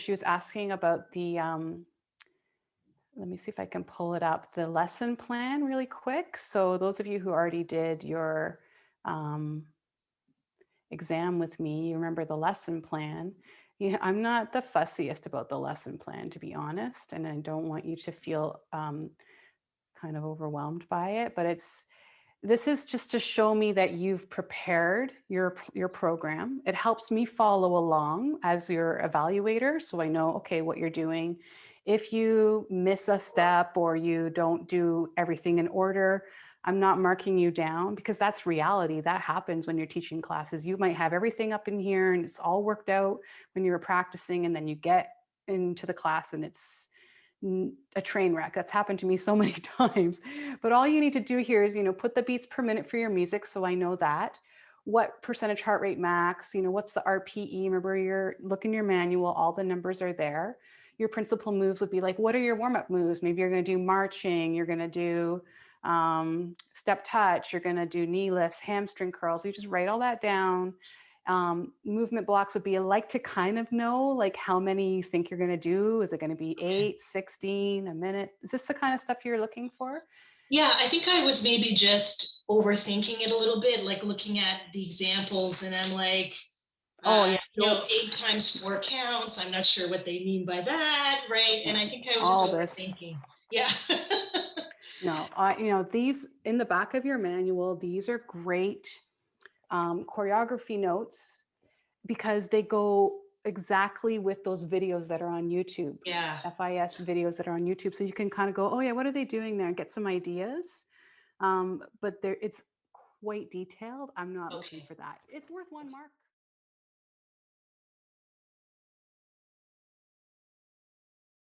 she was asking about the, let me see if I can pull it up, the lesson plan really quick. So those of you who already did your um, exam with me, you remember the lesson plan. You know, I'm not the fussiest about the lesson plan, to be honest, and I don't want you to feel kind of overwhelmed by it, but this is just to show me that you've prepared your program. It helps me follow along as your evaluator, so I know, okay, what you're doing. If you miss a step or you don't do everything in order, I'm not marking you down, because that's reality. That happens when you're teaching classes. You might have everything up in here and it's all worked out when you were practicing, and then you get into the class and it's a train wreck. That's happened to me so many times. But all you need to do here is, put the beats per minute for your music, so I know that. What percentage heart rate max, what's the RPE? Remember, look in your manual, all the numbers are there. Your principal moves would be like, what are your warm-up moves? Maybe you're going to do marching, you're going to do step touch, you're going to do knee lifts, hamstring curls. You just write all that down. Movement blocks would be, I like to kind of know like how many you think you're going to do. Is it going to be 8, 16, a minute? Is this the kind of stuff you're looking for? Yeah, I think I was maybe just overthinking it a little bit, like looking at the examples, and I'm like, Oh yeah, don't 8 times 4 counts. I'm not sure what they mean by that, right? And I think I was just all this. overthinking. Yeah. No, these in the back of your manual, these are great choreography notes, because they go exactly with those videos that are on YouTube, Yeah. FIS videos that are on YouTube. So you can kind of go, oh yeah, what are they doing there? And get some ideas. But it's quite detailed. I'm not looking Okay. for that. It's worth 1 mark.